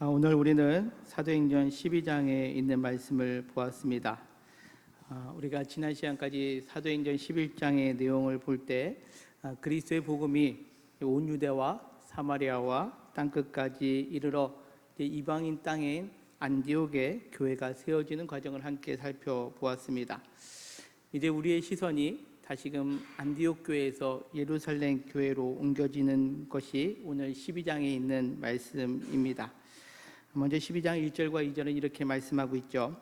오늘 우리는 사도행전 12장에 있는 말씀을 보았습니다. 우리가 지난 시간까지 사도행전 11장의 내용을 볼 때 그리스도의 복음이 온 유대와 사마리아와 땅끝까지 이르러 이방인 땅인 안디옥에 교회가 세워지는 과정을 함께 살펴보았습니다. 이제 우리의 시선이 다시금 안디옥 교회에서 예루살렘 교회로 옮겨지는 것이 오늘 12장에 있는 말씀입니다. 먼저 12장 1절과 2절은 이렇게 말씀하고 있죠.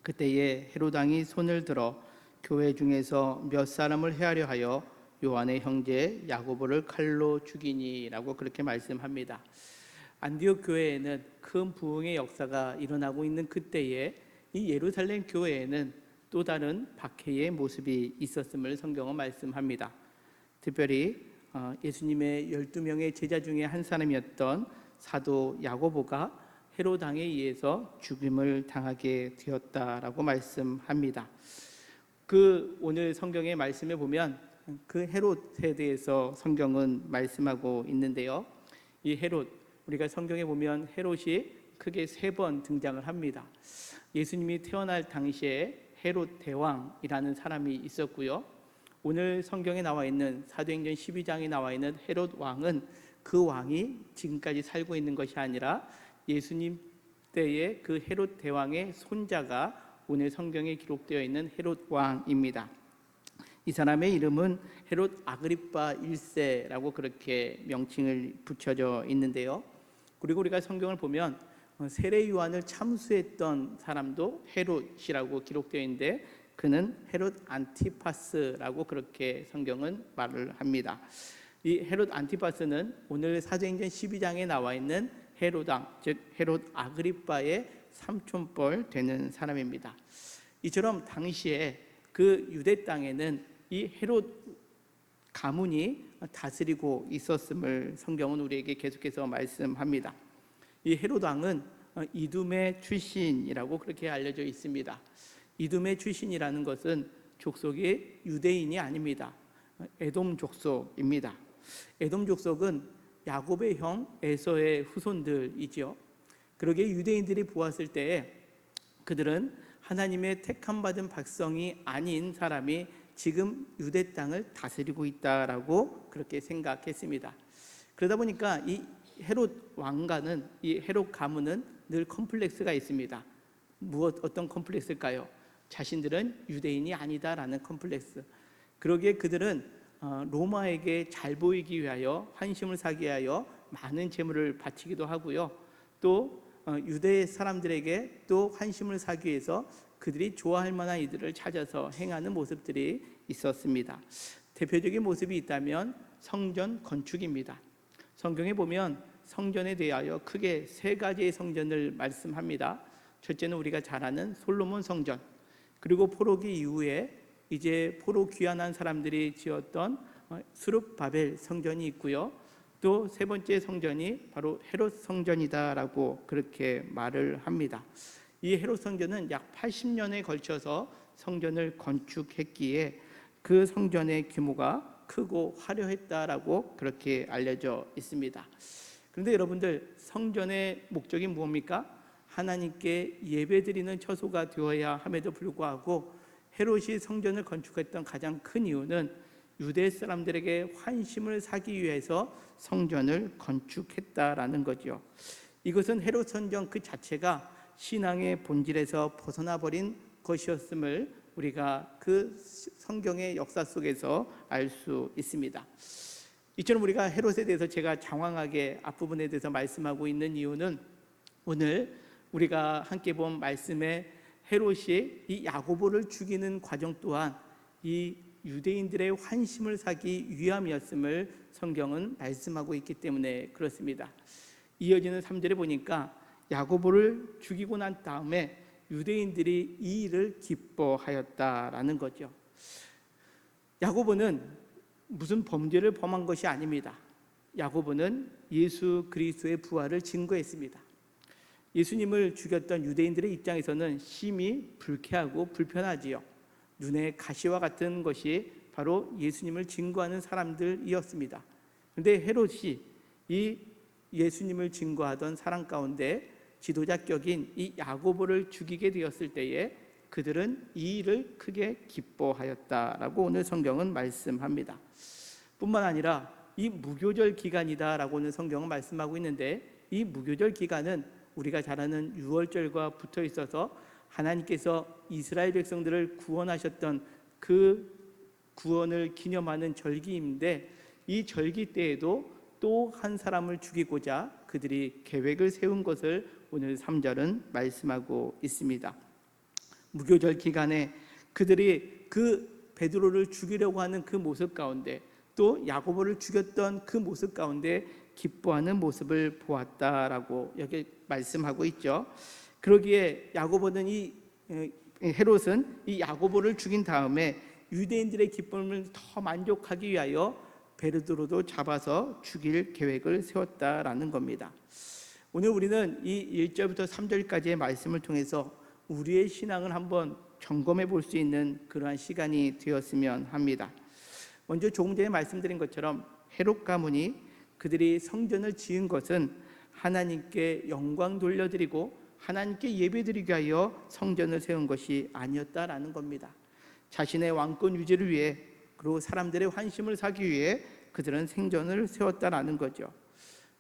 그때에 헤롯 왕이 손을 들어 교회 중에서 몇 사람을 해하려 하여 요한의 형제 야고보를 칼로 죽이니라고 그렇게 말씀합니다. 안디옥 교회에는 큰 부흥의 역사가 일어나고 있는 그때에 이 예루살렘 교회에는 또 다른 박해의 모습이 있었음을 성경은 말씀합니다. 특별히 예수님의 12명의 제자 중에 한 사람이었던 사도 야고보가 헤롯 왕에 의해서 죽임을 당하게 되었다라고 말씀합니다. 오늘 성경의 말씀에 보면 그 헤롯에 대해서 성경은 말씀하고 있는데요. 이 헤롯, 우리가 성경에 보면 헤롯이 크게 3번 등장을 합니다. 예수님이 태어날 당시에 헤롯 대왕이라는 사람이 있었고요. 오늘 성경에 나와 있는 사도행전 12장에 나와 있는 헤롯 왕은 그 왕이 지금까지 살고 있는 것이 아니라 예수님 때의 그 헤롯 대왕의 손자가 오늘 성경에 기록되어 있는 헤롯 왕입니다. 이 사람의 이름은 헤롯 아그리파 1세라고 그렇게 명칭을 붙여져 있는데요. 그리고 우리가 성경을 보면 세례 요한을 참수했던 사람도 헤롯이라고 기록되어 있는데 그는 헤롯 안티파스라고 그렇게 성경은 말을 합니다. 이 헤롯 안티파스는 오늘 사도행전 12장에 나와 있는 헤롯 왕, 즉 헤롯 아그리파의 삼촌뻘 되는 사람입니다. 이처럼 당시에 그 유대 땅에는 이 헤롯 가문이 다스리고 있었음을 성경은 우리에게 계속해서 말씀합니다. 이 헤롯 왕은 이둠의 출신이라고 그렇게 알려져 있습니다. 이둠의 출신이라는 것은 족속이 유대인이 아닙니다. 에돔 족속입니다. 에돔 족속은 야곱의 형 에서의 후손들이지요. 그러기에 유대인들이 보았을 때에 그들은 하나님의 택함 받은 백성이 아닌 사람이 지금 유대 땅을 다스리고 있다라고 그렇게 생각했습니다. 그러다 보니까 이 헤롯 왕가는, 이 헤롯 가문은 늘 컴플렉스가 있습니다. 어떤 컴플렉스일까요? 자신들은 유대인이 아니다라는 컴플렉스. 그러기에 그들은 로마에게 잘 보이기 위하여, 환심을 사기 위하여 많은 재물을 바치기도 하고요. 또 유대 사람들에게 또 환심을 사기 위해서 그들이 좋아할 만한 이들을 찾아서 행하는 모습들이 있었습니다. 대표적인 모습이 있다면 성전 건축입니다. 성경에 보면 성전에 대하여 크게 3가지의 성전을 말씀합니다. 첫째는 우리가 잘 아는 솔로몬 성전, 그리고 포로기 이후에 이제 포로 귀환한 사람들이 지었던 스룹바벨 성전이 있고요. 또 3번째 성전이 바로 헤롯 성전이다라고 그렇게 말을 합니다. 이 헤롯 성전은 약 80년에 걸쳐서 성전을 건축했기에 그 성전의 규모가 크고 화려했다라고 그렇게 알려져 있습니다. 그런데 여러분들, 성전의 목적이 무엇입니까? 하나님께 예배드리는 처소가 되어야 함에도 불구하고 헤롯이 성전을 건축했던 가장 큰 이유는 유대 사람들에게 환심을 사기 위해서 성전을 건축했다라는 거죠. 이것은 헤롯 성전 그 자체가 신앙의 본질에서 벗어나 버린 것이었음을 우리가 그 성경의 역사 속에서 알 수 있습니다. 이처럼 우리가 헤롯에 대해서 제가 장황하게 앞부분에 대해서 말씀하고 있는 이유는 오늘 우리가 함께 본 말씀에 헤롯이 이 야고보를 죽이는 과정 또한 이 유대인들의 환심을 사기 위함이었음을 성경은 말씀하고 있기 때문에 그렇습니다. 이어지는 3절에 보니까 야고보를 죽이고 난 다음에 유대인들이 이 일을 기뻐하였다라는 거죠. 야고보는 무슨 범죄를 범한 것이 아닙니다. 야고보는 예수 그리스도의 부활을 증거했습니다. 예수님을 죽였던 유대인들의 입장에서는 심히 불쾌하고 불편하지요. 눈에 가시와 같은 것이 바로 예수님을 증거하는 사람들이었습니다. 그런데 헤롯이 이 예수님을 증거하던 사람 가운데 지도자격인 이 야고보를 죽이게 되었을 때에 그들은 이 일을 크게 기뻐하였다라고 오늘 성경은 말씀합니다. 뿐만 아니라 이 무교절 기간이다라고 오늘 성경은 말씀하고 있는데, 이 무교절 기간은 우리가 잘 아는 유월절과 붙어 있어서 하나님께서 이스라엘 백성들을 구원하셨던 그 구원을 기념하는 절기인데, 이 절기 때에도 또 한 사람을 죽이고자 그들이 계획을 세운 것을 오늘 3절은 말씀하고 있습니다. 무교절 기간에 그들이 그 베드로를 죽이려고 하는 그 모습 가운데, 또 야고보를 죽였던 그 모습 가운데 기뻐하는 모습을 보았다라고 여기 말씀하고 있죠. 그러기에 야고보는 헤롯은 이 야고보를 죽인 다음에 유대인들의 기쁨을 더 만족하기 위하여 베드로도 잡아서 죽일 계획을 세웠다라는 겁니다. 오늘 우리는 이 1절부터 3절까지의 말씀을 통해서 우리의 신앙을 한번 점검해 볼 수 있는 그러한 시간이 되었으면 합니다. 먼저 조금 전에 말씀드린 것처럼 헤롯 가문이 그들이 성전을 지은 것은 하나님께 영광 돌려드리고 하나님께 예배드리기 위하여 성전을 세운 것이 아니었다라는 겁니다. 자신의 왕권 유지를 위해, 그리고 사람들의 환심을 사기 위해 그들은 생전을 세웠다라는 거죠.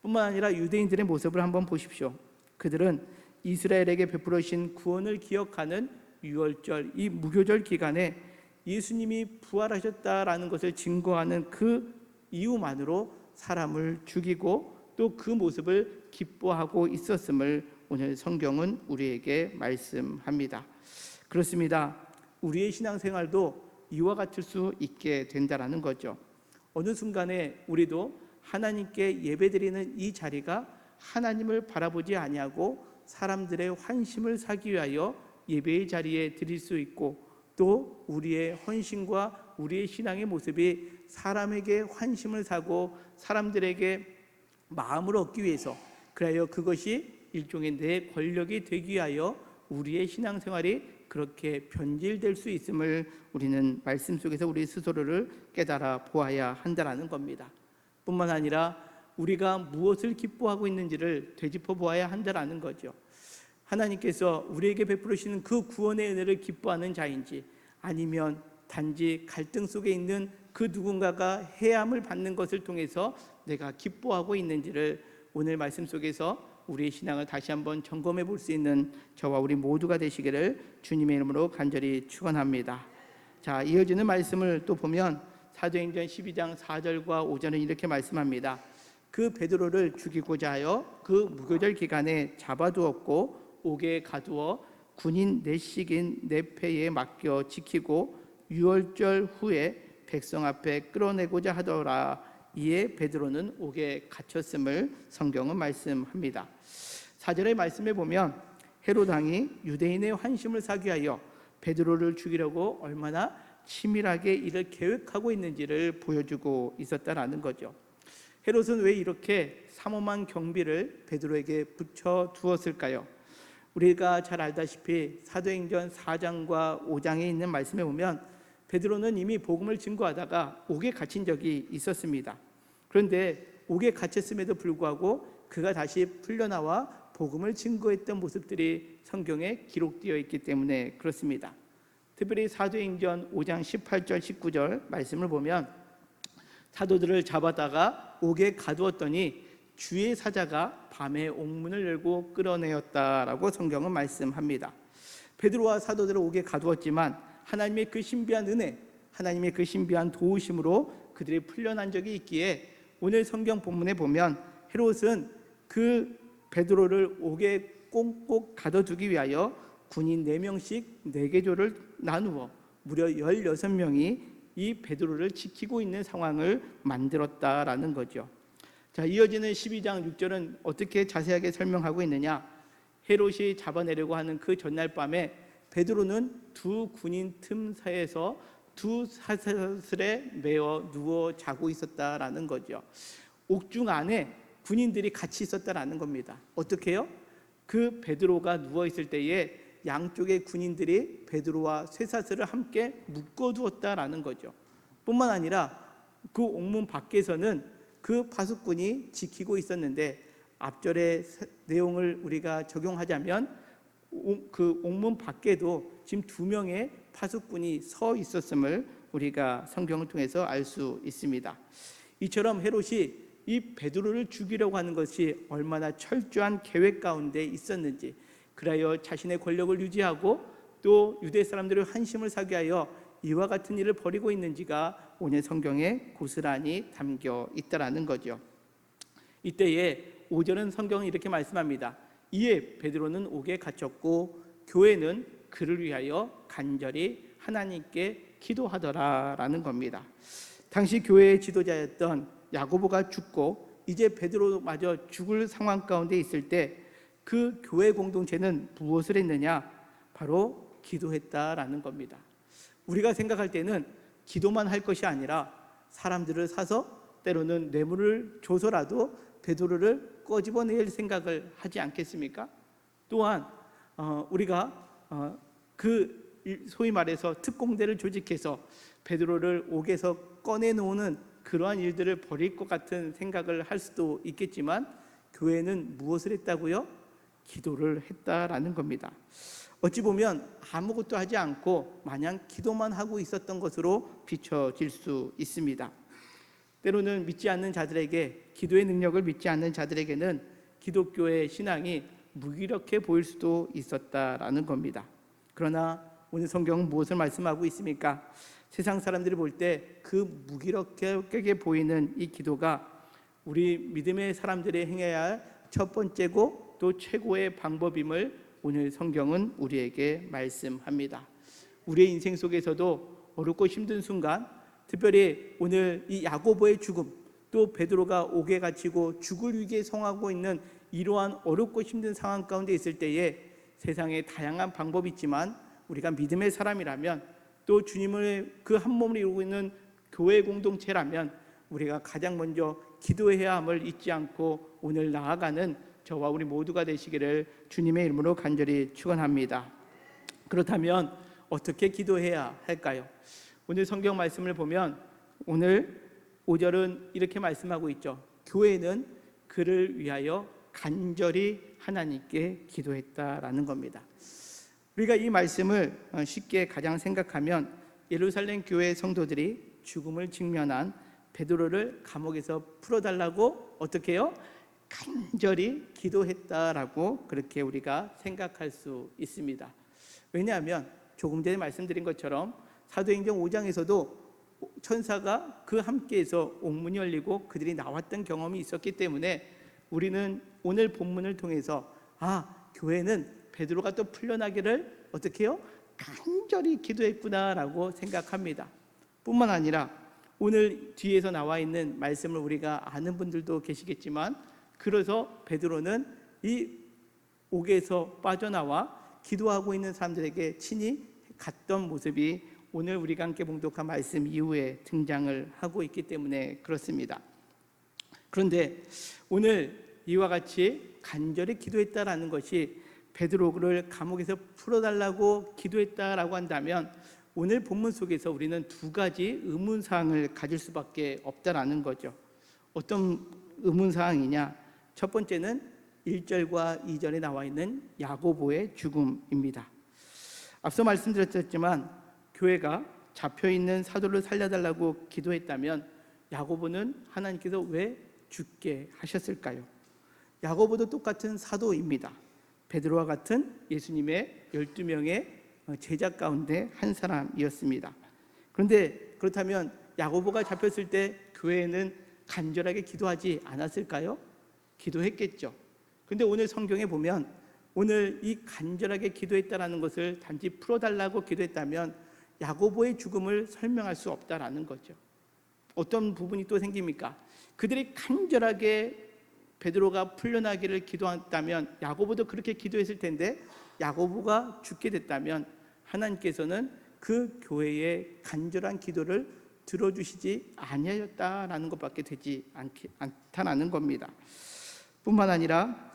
뿐만 아니라 유대인들의 모습을 한번 보십시오. 그들은 이스라엘에게 베풀어 주신 구원을 기억하는 유월절, 이 무교절 기간에 예수님이 부활하셨다라는 것을 증거하는 그 이유만으로 사람을 죽이고 또 그 모습을 기뻐하고 있었음을 오늘 성경은 우리에게 말씀합니다. 그렇습니다. 우리의 신앙생활도 이와 같을 수 있게 된다라는 거죠. 어느 순간에 우리도 하나님께 예배드리는 이 자리가 하나님을 바라보지 아니하고 사람들의 환심을 사기 위하여 예배의 자리에 드릴 수 있고, 또 우리의 헌신과 우리의 신앙의 모습이 사람에게 환심을 사고 사람들에게 마음을 얻기 위해서, 그래야 그것이 일종의 내 권력이 되기 위하여 우리의 신앙생활이 그렇게 변질될 수 있음을 우리는 말씀 속에서 우리 스스로를 깨달아 보아야 한다는 겁니다. 뿐만 아니라 우리가 무엇을 기뻐하고 있는지를 되짚어 보아야 한다는 거죠. 하나님께서 우리에게 베풀으시는 그 구원의 은혜를 기뻐하는 자인지, 아니면 단지 갈등 속에 있는 그 누군가가 해함을 받는 것을 통해서 내가 기뻐하고 있는지를 오늘 말씀 속에서 우리의 신앙을 다시 한번 점검해 볼 수 있는 저와 우리 모두가 되시기를 주님의 이름으로 간절히 축원합니다. 자, 이어지는 말씀을 또 보면 사도행전 12장 4절과 5절은 이렇게 말씀합니다. 그 베드로를 죽이고자 하여 그 무교절 기간에 잡아두었고 옥에 가두어 군인 넷씩인 네페에 맡겨 지키고 유월절 후에 백성 앞에 끌어내고자 하더라. 이에 베드로는 옥에 갇혔음을 성경은 말씀합니다. 4절의 말씀에 보면 헤롯 왕이 유대인의 환심을 사기 위하여 베드로를 죽이려고 얼마나 치밀하게 이를 계획하고 있는지를 보여주고 있었다라는 거죠. 헤롯은 왜 이렇게 삼엄한 경비를 베드로에게 붙여 두었을까요? 우리가 잘 알다시피 사도행전 4장과 5장에 있는 말씀에 보면 베드로는 이미 복음을 증거하다가 옥에 갇힌 적이 있었습니다. 그런데 옥에 갇혔음에도 불구하고 그가 다시 풀려나와 복음을 증거했던 모습들이 성경에 기록되어 있기 때문에 그렇습니다. 특별히 사도행전 5장 18절 19절 말씀을 보면 사도들을 잡아다가 옥에 가두었더니 주의 사자가 밤에 옥문을 열고 끌어내었다라고 성경은 말씀합니다. 베드로와 사도들을 옥에 가두었지만 하나님의 그 신비한 은혜, 하나님의 그 신비한 도우심으로 그들이 풀려난 적이 있기에 오늘 성경 본문에 보면 헤롯은 그 베드로를 옥에 꽁꽁 가둬두기 위하여 군인 4명씩 4개조를 나누어 무려 16명이 이 베드로를 지키고 있는 상황을 만들었다라는 거죠. 자, 이어지는 12장 6절은 어떻게 자세하게 설명하고 있느냐? 헤롯이 잡아내려고 하는 그 전날 밤에 베드로는 두 군인 틈 사이에서 두 사슬에 매어 누워 자고 있었다라는 거죠. 옥중 안에 군인들이 같이 있었다라는 겁니다. 어떻게 해요? 그 베드로가 누워 있을 때에 양쪽의 군인들이 베드로와 쇠사슬을 함께 묶어두었다라는 거죠. 뿐만 아니라 그 옥문 밖에서는 그 파수꾼이 지키고 있었는데 앞절의 내용을 우리가 적용하자면 그 옥문 밖에도 지금 2명의 파수꾼이 서 있었음을 우리가 성경을 통해서 알 수 있습니다. 이처럼 헤롯이 이 베드로를 죽이려고 하는 것이 얼마나 철저한 계획 가운데 있었는지, 그리하여 자신의 권력을 유지하고 또 유대 사람들의 환심을 사기 위하여 이와 같은 일을 벌이고 있는지가 오늘 성경에 고스란히 담겨 있다라는 거죠. 이때에 5절은 성경은 이렇게 말씀합니다. 이에 베드로는 옥에 갇혔고 교회는 그를 위하여 간절히 하나님께 기도하더라라는 겁니다. 당시 교회의 지도자였던 야고보가 죽고 이제 베드로마저 죽을 상황 가운데 있을 때 그 교회 공동체는 무엇을 했느냐? 바로 기도했다라는 겁니다. 우리가 생각할 때는 기도만 할 것이 아니라 사람들을 사서 때로는 뇌물을 줘서라도 베드로를 꺼집어낼 생각을 하지 않겠습니까? 또한 우리가 그 소위 말해서 특공대를 조직해서 베드로를 옥에서 꺼내놓는 그러한 일들을 벌일 것 같은 생각을 할 수도 있겠지만, 교회는 무엇을 했다고요? 기도를 했다라는 겁니다. 어찌 보면 아무것도 하지 않고 마냥 기도만 하고 있었던 것으로 비춰질 수 있습니다. 때로는 믿지 않는 자들에게, 기도의 능력을 믿지 않는 자들에게는 기독교의 신앙이 무기력해 보일 수도 있었다라는 겁니다. 그러나 오늘 성경은 무엇을 말씀하고 있습니까? 세상 사람들이 볼 때 그 무기력하게 보이는 이 기도가 우리 믿음의 사람들이 행해야 할 첫 번째고 또 최고의 방법임을 오늘 성경은 우리에게 말씀합니다. 우리의 인생 속에서도 어렵고 힘든 순간, 특별히 오늘 이 야고보의 죽음, 또 베드로가 옥에 갇히고 죽을 위기에 처하고 있는 이러한 어렵고 힘든 상황 가운데 있을 때에 세상에 다양한 방법이 있지만 우리가 믿음의 사람이라면, 또 주님을 그 한 몸을 이루고 있는 교회 공동체라면 우리가 가장 먼저 기도해야 함을 잊지 않고 오늘 나아가는 저와 우리 모두가 되시기를 주님의 이름으로 간절히 축원합니다. 그렇다면 어떻게 기도해야 할까요? 오늘 성경 말씀을 보면 오늘 5절은 이렇게 말씀하고 있죠. 교회는 그를 위하여 간절히 하나님께 기도했다라는 겁니다. 우리가 이 말씀을 쉽게 가장 생각하면 예루살렘 교회 성도들이 죽음을 직면한 베드로를 감옥에서 풀어달라고 어떻게 해요? 간절히 기도했다라고 그렇게 우리가 생각할 수 있습니다. 왜냐하면 조금 전에 말씀드린 것처럼 사도행전 5장에서도 천사가 그 함께해서 옥문이 열리고 그들이 나왔던 경험이 있었기 때문에 우리는 오늘 본문을 통해서 교회는 베드로가 또 풀려나기를 어떻게 해요? 간절히 기도했구나라고 생각합니다. 뿐만 아니라 오늘 뒤에서 나와 있는 말씀을 우리가 아는 분들도 계시겠지만, 그래서 베드로는 이 옥에서 빠져나와 기도하고 있는 사람들에게 친히 갔던 모습이 오늘 우리가 함께 봉독한 말씀 이후에 등장을 하고 있기 때문에 그렇습니다. 그런데 오늘 이와 같이 간절히 기도했다라는 것이 베드로를 감옥에서 풀어달라고 기도했다라고 한다면 오늘 본문 속에서 우리는 두 가지 의문사항을 가질 수밖에 없다라는 거죠. 어떤 의문사항이냐? 첫 번째는 1절과 2절에 나와 있는 야고보의 죽음입니다. 앞서 말씀드렸지만 교회가 잡혀있는 사도를 살려달라고 기도했다면 야고보는 하나님께서 왜 죽게 하셨을까요? 야고보도 똑같은 사도입니다. 베드로와 같은 예수님의 12명의 제자 가운데 한 사람이었습니다. 그런데 그렇다면 야고보가 잡혔을 때 교회는 간절하게 기도하지 않았을까요? 기도했겠죠. 그런데 오늘 성경에 보면 오늘 이 간절하게 기도했다라는 것을 단지 풀어달라고 기도했다면 야고보의 죽음을 설명할 수 없다라는 거죠. 어떤 부분이 또 생깁니까? 그들이 간절하게 베드로가 풀려나기를 기도했다면 야고보도 그렇게 기도했을 텐데 야고보가 죽게 됐다면 하나님께서는 그 교회의 간절한 기도를 들어주시지 아니하였다라는 것밖에 되지 않다라는 겁니다. 뿐만 아니라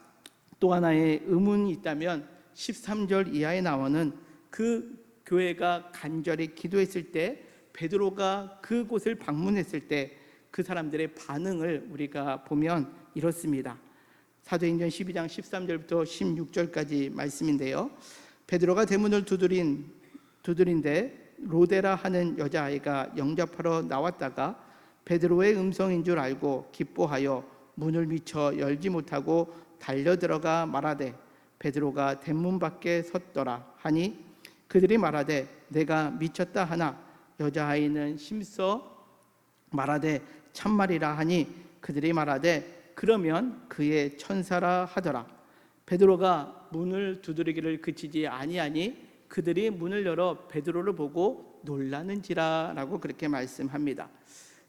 또 하나의 의문이 있다면 13절 이하에 나오는 그 교회가 간절히 기도했을 때 베드로가 그곳을 방문했을 때 그 사람들의 반응을 우리가 보면 이렇습니다. 사도행전 12장 13절부터 16절까지 말씀인데요. 베드로가 대문을 두드린데 로데라 하는 여자아이가 영접하러 나왔다가 베드로의 음성인 줄 알고 기뻐하여 문을 미쳐 열지 못하고 달려들어가 말하되 베드로가 대문 밖에 섰더라 하니 그들이 말하되 내가 미쳤다 하나 여자아이는 힘써 말하되 참말이라 하니 그들이 말하되 그러면 그의 천사라 하더라. 베드로가 문을 두드리기를 그치지 아니하니 그들이 문을 열어 베드로를 보고 놀라는지라 라고 그렇게 말씀합니다.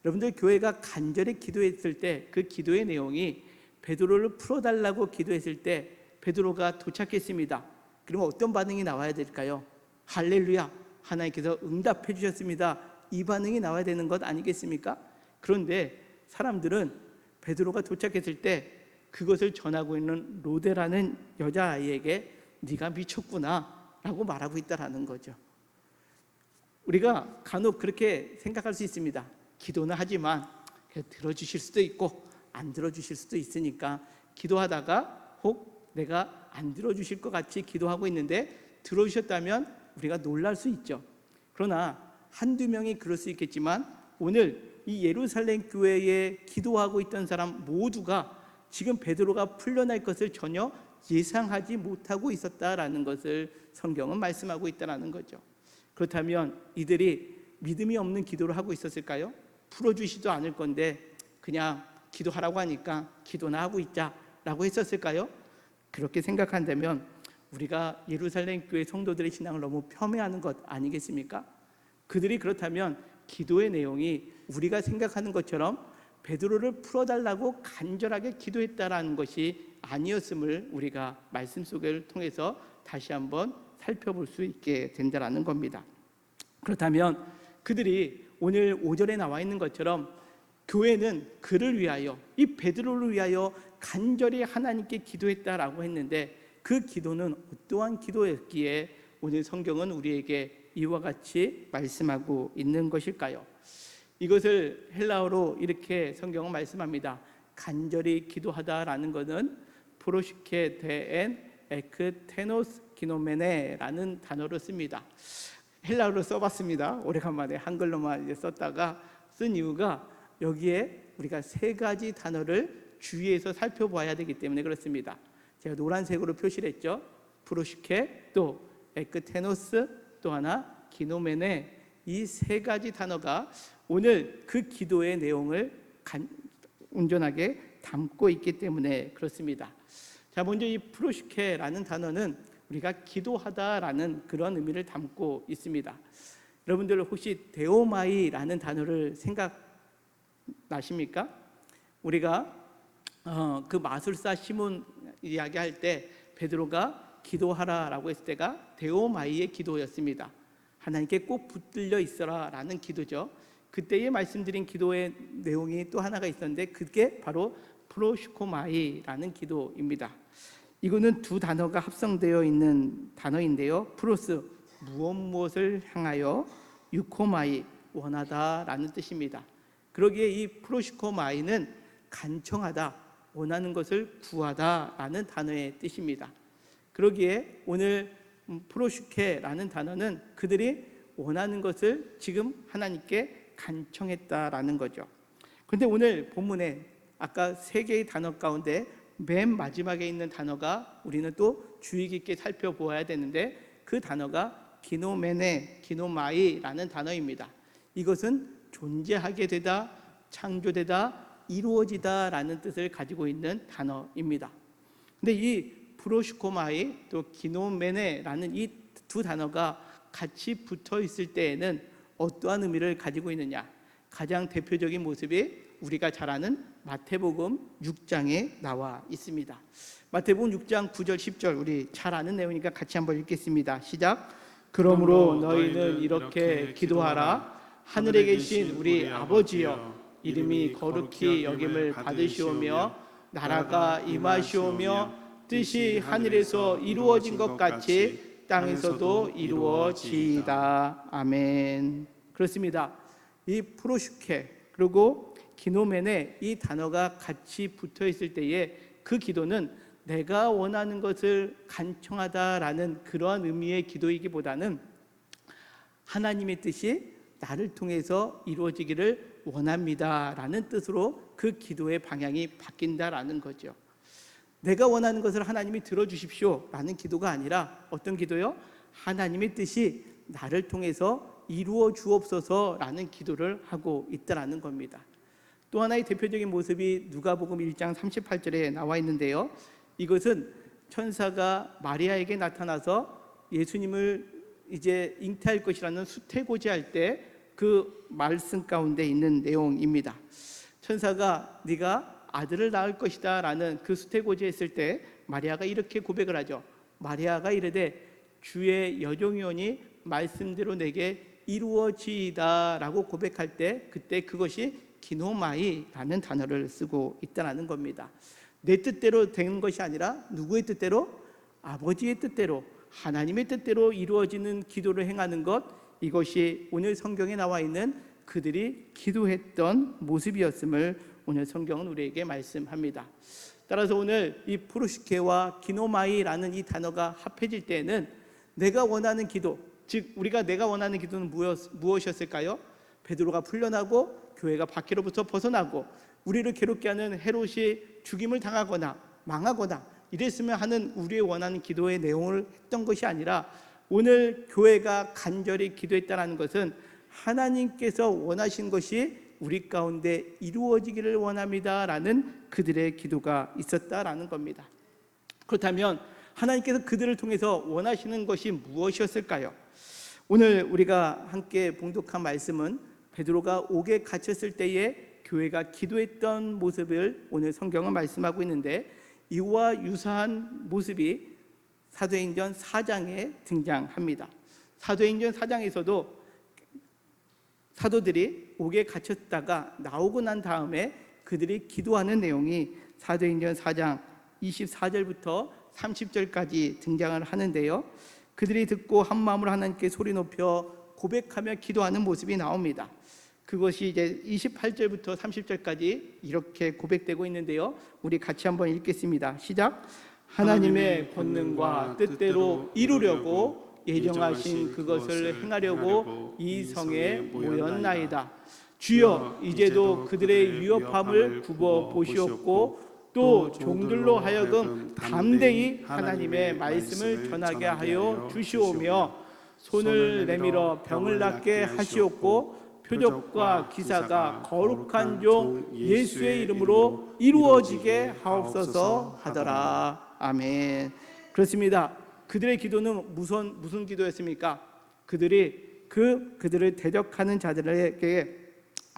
여러분들, 교회가 간절히 기도했을 때 그 기도의 내용이 베드로를 풀어달라고 기도했을 때 베드로가 도착했습니다. 그러면 어떤 반응이 나와야 될까요? 할렐루야, 하나님께서 응답해 주셨습니다. 이 반응이 나와야 되는 것 아니겠습니까? 그런데 사람들은 베드로가 도착했을 때 그것을 전하고 있는 로데라는 여자아이에게 네가 미쳤구나 라고 말하고 있다라는 거죠. 우리가 간혹 그렇게 생각할 수 있습니다. 기도는 하지만 들어주실 수도 있고 안 들어주실 수도 있으니까 기도하다가 혹 내가 안 들어주실 것 같이 기도하고 있는데 들어주셨다면 우리가 놀랄 수 있죠. 그러나 한두 명이 그럴 수 있겠지만 오늘 이 예루살렘 교회에 기도하고 있던 사람 모두가 지금 베드로가 풀려날 것을 전혀 예상하지 못하고 있었다라는 것을 성경은 말씀하고 있다라는 거죠. 그렇다면 이들이 믿음이 없는 기도를 하고 있었을까요? 풀어주시도 않을 건데 그냥 기도하라고 하니까 기도나 하고 있자라고 했었을까요? 그렇게 생각한다면 우리가 예루살렘 교회 성도들의 신앙을 너무 폄훼하는 것 아니겠습니까? 그들이 그렇다면 기도의 내용이 우리가 생각하는 것처럼 베드로를 풀어달라고 간절하게 기도했다라는 것이 아니었음을 우리가 말씀 속을 통해서 다시 한번 살펴볼 수 있게 된다라는 겁니다. 그렇다면 그들이 오늘 5절에 나와 있는 것처럼 교회는 그를 위하여, 이 베드로를 위하여 간절히 하나님께 기도했다라고 했는데 그 기도는 어떠한 기도였기에 오늘 성경은 우리에게 이와 같이 말씀하고 있는 것일까요? 이것을 헬라어로 이렇게 성경은 말씀합니다. 간절히 기도하다라는 것은 프로시케 데엔 에크테노스 기노메네라는 단어로 씁니다. 헬라어로 써봤습니다. 오래간만에 한글로만 이제 썼다가 쓴 이유가 여기에 우리가 세 가지 단어를 주의해서 살펴봐야 되기 때문에 그렇습니다. 제가 노란색으로 표시를 했죠. 프로시케, 또 에크테노스, 또 하나 기노메네, 이 세 가지 단어가 오늘 그 기도의 내용을 온전하게 담고 있기 때문에 그렇습니다. 자, 먼저 이 프로시케라는 단어는 우리가 기도하다라는 그런 의미를 담고 있습니다. 여러분들 혹시 데오마이라는 단어를 생각나십니까? 우리가 그 마술사 시몬 이야기할 때 베드로가 기도하라라고 했을 때가 데오마이의 기도였습니다. 하나님께 꼭 붙들려 있어라라는 기도죠. 그때에 말씀드린 기도의 내용이 또 하나가 있었는데 그게 바로 프로시코마이라는 기도입니다. 이거는 두 단어가 합성되어 있는 단어인데요. 프로스, 무엇을 향하여, 유코마이, 원하다라는 뜻입니다. 그러기에 이 프로시코마이는 간청하다, 원하는 것을 구하다라는 단어의 뜻입니다. 그러기에 오늘 프로시케라는 단어는 그들이 원하는 것을 지금 하나님께 간청했다라는 거죠. 그런데 오늘 본문에 아까 세 개의 단어 가운데 맨 마지막에 있는 단어가 우리는 또 주의 깊게 살펴보아야 되는데 그 단어가 기노메네, 기노마이라는 단어입니다. 이것은 존재하게 되다, 창조되다, 이루어지다라는 뜻을 가지고 있는 단어입니다. 근데 이 프로시코마이 또 기노메네라는 이 두 단어가 같이 붙어 있을 때에는 어떠한 의미를 가지고 있느냐? 가장 대표적인 모습이 우리가 잘 아는 마태복음 6장에 나와 있습니다. 마태복음 6장 9절 10절 우리 잘 아는 내용이니까 같이 한번 읽겠습니다. 시작. 그러므로 너희는 이렇게 기도하라. 하늘에 계신 우리 아버지여, 이름이 거룩히 여김을 받으시오며 나라가 임하시오며 뜻이 하늘에서 이루어진 것 같이 땅에서도 이루어지이다. 아멘. 그렇습니다. 이 프로슈케 그리고 기노멘의 이 단어가 같이 붙어 있을 때에 그 기도는 내가 원하는 것을 간청하다라는 그러한 의미의 기도이기보다는 하나님의 뜻이 나를 통해서 이루어지기를 원합니다라는 뜻으로 그 기도의 방향이 바뀐다라는 거죠. 내가 원하는 것을 하나님이 들어주십시오라는 기도가 아니라 어떤 기도요? 하나님의 뜻이 나를 통해서 이루어 주옵소서라는 기도를 하고 있다라는 겁니다. 또 하나의 대표적인 모습이 누가복음 1장 38절에 나와 있는데요. 이것은 천사가 마리아에게 나타나서 예수님을 이제 잉태할 것이라는 수태고지할 때 그 말씀 가운데 있는 내용입니다. 천사가 네가 아들을 낳을 것이다 라는 그 수태고지했을 때 마리아가 이렇게 고백을 하죠. 마리아가 이르되 주의 여종이오니 말씀대로 내게 이루어지이다 라고 고백할 때 그때 그것이 기노마이라는 단어를 쓰고 있다는 겁니다. 내 뜻대로 된 것이 아니라 누구의 뜻대로? 아버지의 뜻대로, 하나님의 뜻대로 이루어지는 기도를 행하는 것, 이것이 오늘 성경에 나와 있는 그들이 기도했던 모습이었음을 오늘 성경은 우리에게 말씀합니다. 따라서 오늘 이 프로시케와 기노마이라는 이 단어가 합해질 때에는 내가 원하는 기도, 즉 우리가 내가 원하는 기도는 무엇이었을까요? 베드로가 풀려나고 교회가 박해로부터 벗어나고 우리를 괴롭게 하는 헤롯이 죽임을 당하거나 망하거나 이랬으면 하는 우리의 원하는 기도의 내용을 했던 것이 아니라 오늘 교회가 간절히 기도했다는 것은 하나님께서 원하신 것이 우리 가운데 이루어지기를 원합니다라는 그들의 기도가 있었다라는 겁니다. 그렇다면 하나님께서 그들을 통해서 원하시는 것이 무엇이었을까요? 오늘 우리가 함께 봉독한 말씀은 베드로가 옥에 갇혔을 때에 교회가 기도했던 모습을 오늘 성경은 말씀하고 있는데 이와 유사한 모습이 사도행전 4장에 등장합니다. 사도행전 4장에서도 사도들이 옥에 갇혔다가 나오고 난 다음에 그들이 기도하는 내용이 사도행전 4장 24절부터 30절까지 등장을 하는데요. 그들이 듣고 한 마음으로 하나님께 소리 높여 고백하며 기도하는 모습이 나옵니다. 그것이 이제 28절부터 30절까지 이렇게 고백되고 있는데요. 우리 같이 한번 읽겠습니다. 시작. 하나님의 권능과 뜻대로 이루려고 예정하신 그것을 행하려고 이 성에 모였나이다. 주여 이제도 그들의 위협함을 굽어 보시옵고 또 종들로 하여금 담대히 하나님의 말씀을 전하게 하여 주시오며 손을 내밀어 병을 낫게 하시옵고 표적과 기사가 거룩한 종 예수의 이름으로 이루어지게 하옵소서 하더라. 아멘. 그렇습니다. 그들의 기도는 무슨 기도였습니까? 그들을 대적하는 자들에게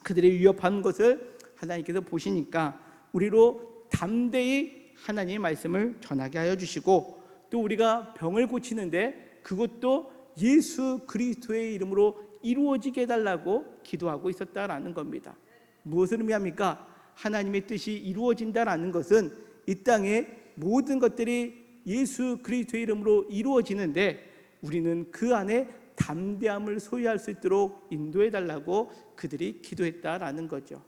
그들이 위협하는 것을 하나님께서 보시니까 우리로 담대히 하나님의 말씀을 전하게 하여 주시고 또 우리가 병을 고치는데 그것도 예수 그리스도의 이름으로 이루어지게 해달라고 기도하고 있었다라는 겁니다. 무엇을 의미합니까? 하나님의 뜻이 이루어진다라는 것은 이 땅의 모든 것들이 예수 그리스도의 이름으로 이루어지는데 우리는 그 안에 담대함을 소유할 수 있도록 인도해달라고 그들이 기도했다라는 거죠.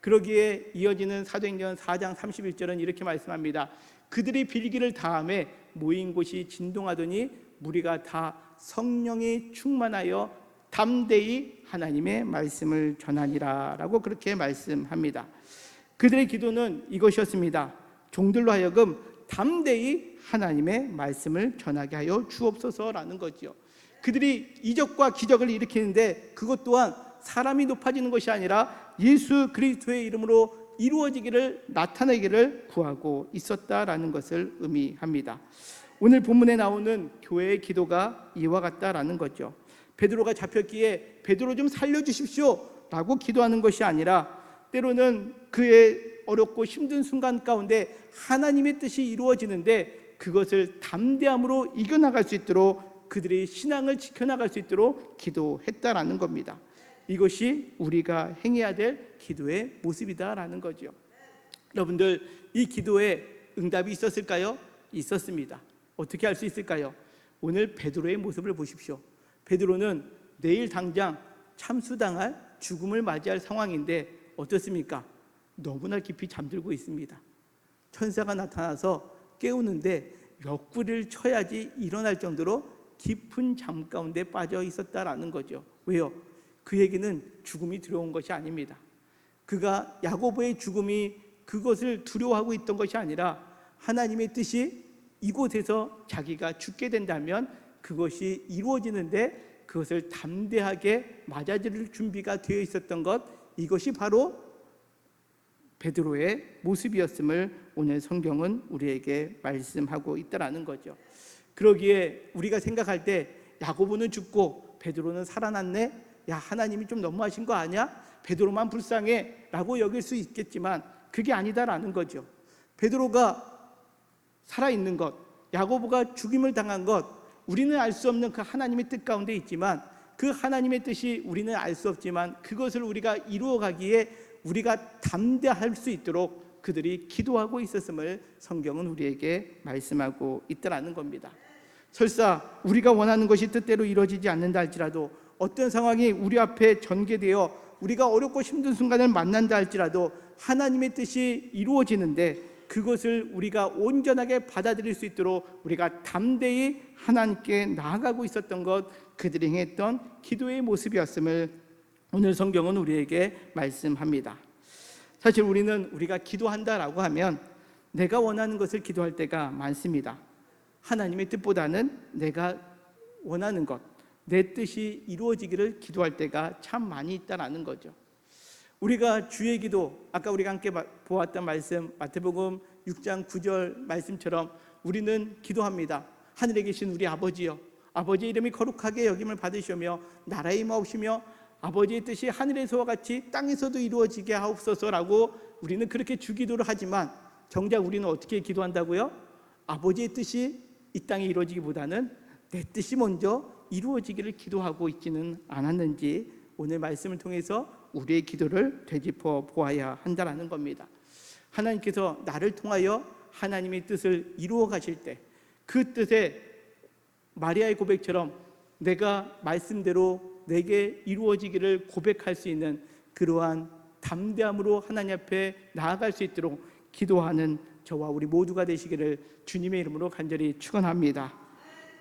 그러기에 이어지는 사도행전 4장 31절은 이렇게 말씀합니다. 그들이 빌기를 다함에 모인 곳이 진동하더니 무리가 다 성령이 충만하여 담대히 하나님의 말씀을 전하니라 라고 그렇게 말씀합니다. 그들의 기도는 이것이었습니다. 종들로 하여금 담대히 하나님의 말씀을 전하게 하여 주옵소서라는 거죠. 그들이 이적과 기적을 일으키는데 그것 또한 사람이 높아지는 것이 아니라 예수 그리스도의 이름으로 이루어지기를 나타내기를 구하고 있었다라는 것을 의미합니다. 오늘 본문에 나오는 교회의 기도가 이와 같다라는 거죠. 베드로가 잡혔기에 베드로 좀 살려주십시오 라고 기도하는 것이 아니라 때로는 그의 어렵고 힘든 순간 가운데 하나님의 뜻이 이루어지는데 그것을 담대함으로 이겨나갈 수 있도록 그들의 신앙을 지켜나갈 수 있도록 기도했다라는 겁니다. 이것이 우리가 행해야 될 기도의 모습이다라는 거죠. 여러분들 이 기도에 응답이 있었을까요? 있었습니다. 어떻게 할 수 있을까요? 오늘 베드로의 모습을 보십시오. 베드로는 내일 당장 참수당할 죽음을 맞이할 상황인데 어떻습니까? 너무나 깊이 잠들고 있습니다. 천사가 나타나서 깨우는데 옆구리를 쳐야지 일어날 정도로 깊은 잠 가운데 빠져 있었다라는 거죠. 왜요? 그에게는 죽음이 두려운 것이 아닙니다. 그가 야고보의 죽음이 그것을 두려워하고 있던 것이 아니라 하나님의 뜻이 이곳에서 자기가 죽게 된다면 그것이 이루어지는데 그것을 담대하게 맞아들일 준비가 되어 있었던 것, 이것이 바로 베드로의 모습이었음을 오늘 성경은 우리에게 말씀하고 있다라는 거죠. 그러기에 우리가 생각할 때 야고보는 죽고 베드로는 살아났네? 야, 하나님이 좀 너무하신 거 아니야? 베드로만 불쌍해 라고 여길 수 있겠지만 그게 아니다라는 거죠. 베드로가 살아있는 것, 야고보가 죽임을 당한 것, 우리는 알 수 없는 그 하나님의 뜻 가운데 있지만 그 하나님의 뜻이 우리는 알 수 없지만 그것을 우리가 이루어가기에 우리가 담대할 수 있도록 그들이 기도하고 있었음을 성경은 우리에게 말씀하고 있다라는 겁니다. 설사 우리가 원하는 것이 뜻대로 이루어지지 않는다 할지라도, 어떤 상황이 우리 앞에 전개되어 우리가 어렵고 힘든 순간을 만난다 할지라도 하나님의 뜻이 이루어지는데 그것을 우리가 온전하게 받아들일 수 있도록 우리가 담대히 하나님께 나아가고 있었던 것, 그들이 행했던 기도의 모습이었음을 오늘 성경은 우리에게 말씀합니다. 사실 우리가 기도한다라고 하면 내가 원하는 것을 기도할 때가 많습니다. 하나님의 뜻보다는 내가 원하는 것, 내 뜻이 이루어지기를 기도할 때가 참 많이 있다라는 거죠. 우리가 주의 기도, 아까 우리가 함께 보았던 말씀 마태복음 6장 9절 말씀처럼 우리는 기도합니다. 하늘에 계신 우리 아버지여, 아버지의 이름이 거룩하게 여김을 받으시며 나라의 임하옵시며 아버지의 뜻이 하늘에서와 같이 땅에서도 이루어지게 하옵소서라고 우리는 그렇게 주기도를 하지만 정작 우리는 어떻게 기도한다고요? 아버지의 뜻이 이 땅에 이루어지기보다는 내 뜻이 먼저 이루어지기를 기도하고 있지는 않았는지 오늘 말씀을 통해서 우리의 기도를 되짚어 보아야 한다는 겁니다. 하나님께서 나를 통하여 하나님의 뜻을 이루어 가실 때 그 뜻에 마리아의 고백처럼 내가 말씀대로 내게 이루어지기를 고백할 수 있는 그러한 담대함으로 하나님 앞에 나아갈 수 있도록 기도하는 저와 우리 모두가 되시기를 주님의 이름으로 간절히 축원합니다.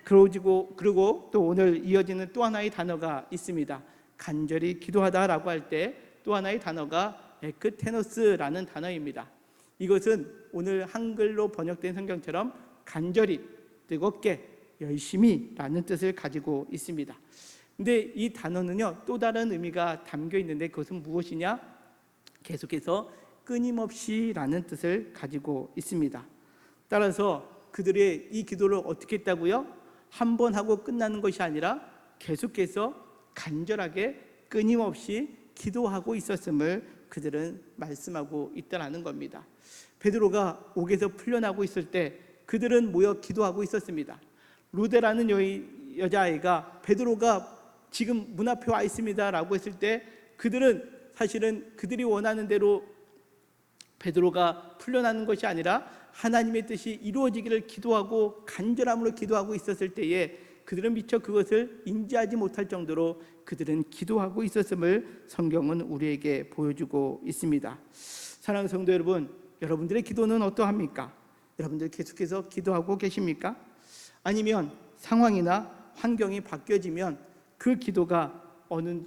그리고 또 오늘 이어지는 또 하나의 단어가 있습니다. 간절히 기도하다라고 할 때 또 하나의 단어가 에크테노스라는 단어입니다. 이것은 오늘 한글로 번역된 성경처럼 간절히, 뜨겁게, 열심히라는 뜻을 가지고 있습니다. 근데 이 단어는요 또 다른 의미가 담겨 있는데 그것은 무엇이냐? 계속해서 끊임없이라는 뜻을 가지고 있습니다. 따라서 그들의 이 기도를 어떻게 했다고요? 한 번 하고 끝나는 것이 아니라 계속해서 간절하게 끊임없이 기도하고 있었음을 그들은 말씀하고 있다는 겁니다. 베드로가 옥에서 풀려나고 있을 때 그들은 모여 기도하고 있었습니다. 루데라는 여자아이가 베드로가 지금 문 앞에 와 있습니다 라고 했을 때 그들은 사실은 그들이 원하는 대로 베드로가 풀려나는 것이 아니라 하나님의 뜻이 이루어지기를 기도하고 간절함으로 기도하고 있었을 때에 그들은 미처 그것을 인지하지 못할 정도로 그들은 기도하고 있었음을 성경은 우리에게 보여주고 있습니다. 사랑하는 성도 여러분, 여러분들의 기도는 어떠합니까? 여러분들 계속해서 기도하고 계십니까? 아니면 상황이나 환경이 바뀌어지면 그 기도가 어느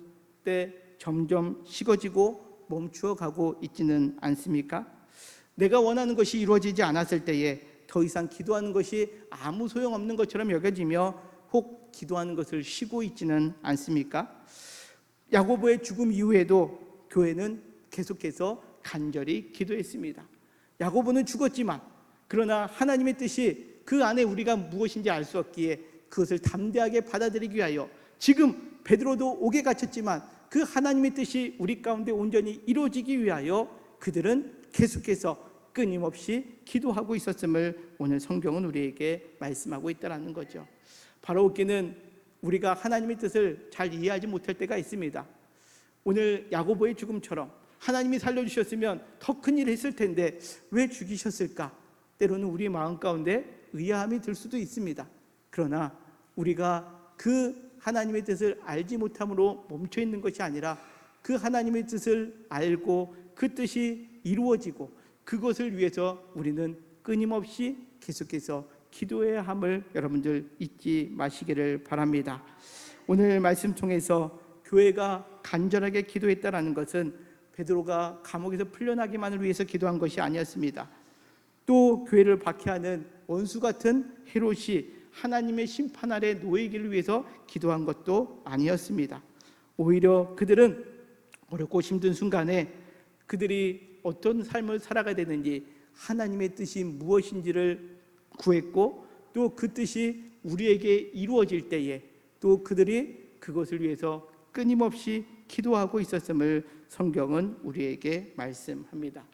때 점점 식어지고 멈추어 가고 있지는 않습니까? 내가 원하는 것이 이루어지지 않았을 때에 더 이상 기도하는 것이 아무 소용없는 것처럼 여겨지며 혹 기도하는 것을 쉬고 있지는 않습니까? 야고보의 죽음 이후에도 교회는 계속해서 간절히 기도했습니다. 야고보는 죽었지만 그러나 하나님의 뜻이 그 안에 우리가 무엇인지 알 수 없기에 그것을 담대하게 받아들이기 위하여 지금 베드로도 옥에 갇혔지만 그 하나님의 뜻이 우리 가운데 온전히 이루어지기 위하여 그들은 계속해서 끊임없이 기도하고 있었음을 오늘 성경은 우리에게 말씀하고 있다는 거죠. 바로 웃기는 우리가 하나님의 뜻을 잘 이해하지 못할 때가 있습니다. 오늘 야고보의 죽음처럼 하나님이 살려주셨으면 더 큰 일을 했을 텐데 왜 죽이셨을까? 때로는 우리 마음 가운데 의아함이 들 수도 있습니다. 그러나 우리가 그 하나님의 뜻을 알지 못함으로 멈춰 있는 것이 아니라 그 하나님의 뜻을 알고 그 뜻이 이루어지고 그것을 위해서 우리는 끊임없이 계속해서 기도해야 함을 여러분들 잊지 마시기를 바랍니다. 오늘 말씀 통해서 교회가 간절하게 기도했다라는 것은 베드로가 감옥에서 풀려나기만을 위해서 기도한 것이 아니었습니다. 또 교회를 박해하는 원수 같은 헤롯이 하나님의 심판 아래 놓이기를 위해서 기도한 것도 아니었습니다. 오히려 그들은 어렵고 힘든 순간에 그들이 어떤 삶을 살아가야 되는지, 하나님의 뜻이 무엇인지를 구했고, 또 그 뜻이 우리에게 이루어질 때에 또 그들이 그것을 위해서 끊임없이 기도하고 있었음을 성경은 우리에게 말씀합니다.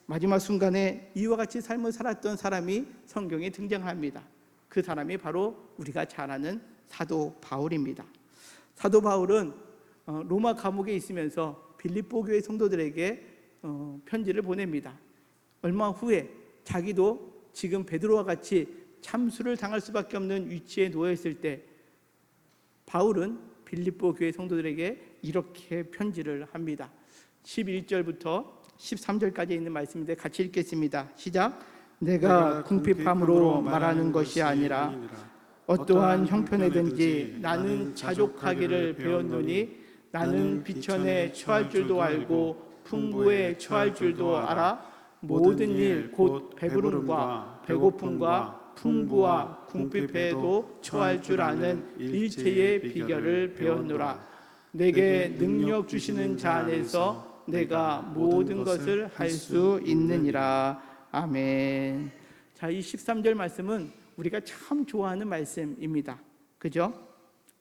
마지막 순간에 이와 같이 삶을 살았던 사람이 성경에 등장합니다. 그 사람이 바로 우리가 잘 아는 사도 바울입니다. 사도 바울은 로마 감옥에 있으면서 빌립보 교회 성도들에게 편지를 보냅니다. 얼마 후에 자기도 지금 베드로와 같이 참수를 당할 수밖에 없는 위치에 놓여 있을 때 바울은 빌립보 교회 성도들에게 이렇게 편지를 합니다. 11절부터 13절까지 있는 말씀인데 같이 읽겠습니다. 시작. 내가 궁핍함으로 말하는 것이 아니라 어떠한 형편에든지 나는 자족하기를 배웠노니 나는 비천에 처할 줄도 알고 풍부에 처할 줄도 알아. 모든 일 곧 배부름과 배고픔과 풍부와 궁핍에도 처할 줄 아는 일체의 비결을 배웠노라. 내게 능력 주시는 자 안에서 내가 모든 것을 할 수 있느니라. 아멘. 자, 이 13절 말씀은 우리가 참 좋아하는 말씀입니다. 그죠?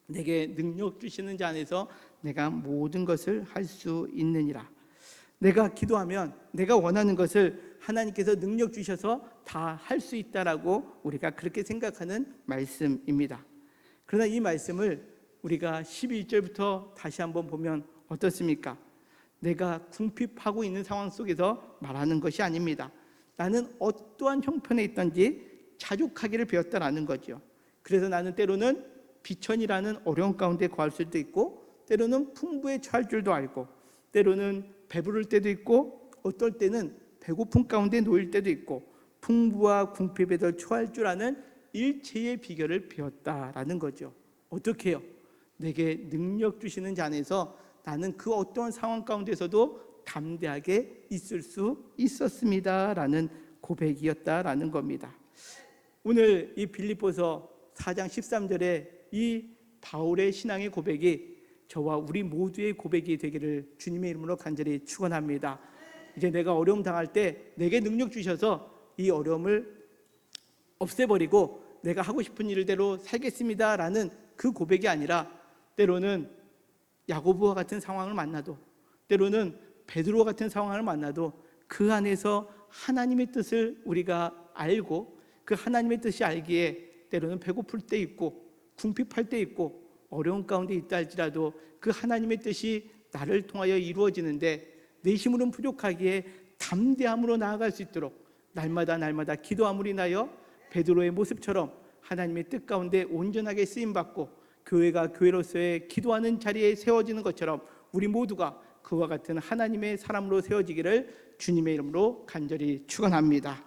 내게 능력 주시는 자 안에서 내가 모든 것을 할 수 있느니라. 내가 기도하면 내가 원하는 것을 하나님께서 능력 주셔서 다 할 수 있다라고 우리가 그렇게 생각하는 말씀입니다. 그러나 이 말씀을 우리가 12절부터 다시 한번 보면 어떻습니까? 내가 궁핍하고 있는 상황 속에서 말하는 것이 아닙니다. 나는 어떠한 형편에 있든지 자족하기를 배웠다라는 거죠. 그래서 나는 때로는 비천이라는 어려운 가운데 거할 수도 있고, 때로는 풍부에 처할 줄도 알고, 때로는 배부를 때도 있고, 어떨 때는 배고픔 가운데 놓일 때도 있고, 풍부와 궁핍에도 처할 줄 아는 일체의 비결을 배웠다라는 거죠. 어떻게 해요? 내게 능력 주시는 자 안에서 나는 그 어떠한 상황 가운데서도 담대하게 있을 수 있었습니다라는 고백이었다라는 겁니다. 오늘 이 빌립보서 4장 13절에 이 바울의 신앙의 고백이 저와 우리 모두의 고백이 되기를 주님의 이름으로 간절히 축원합니다. 이제 내가 어려움 당할 때 내게 능력 주셔서 이 어려움을 없애버리고 내가 하고 싶은 일대로 살겠습니다라는 그 고백이 아니라, 때로는 야고보와 같은 상황을 만나도, 때로는 베드로와 같은 상황을 만나도 그 안에서 하나님의 뜻을 우리가 알고, 그 하나님의 뜻이 알기에 때로는 배고플 때 있고 궁핍할 때 있고 어려운 가운데 있다 할지라도 그 하나님의 뜻이 나를 통하여 이루어지는데 내 힘으로는 부족하기에 담대함으로 나아갈 수 있도록 날마다 기도함으로 인하여 베드로의 모습처럼 하나님의 뜻 가운데 온전하게 쓰임받고 교회가 교회로서의 기도하는 자리에 세워지는 것처럼 우리 모두가 그와 같은 하나님의 사람으로 세워지기를 주님의 이름으로 간절히 축원합니다.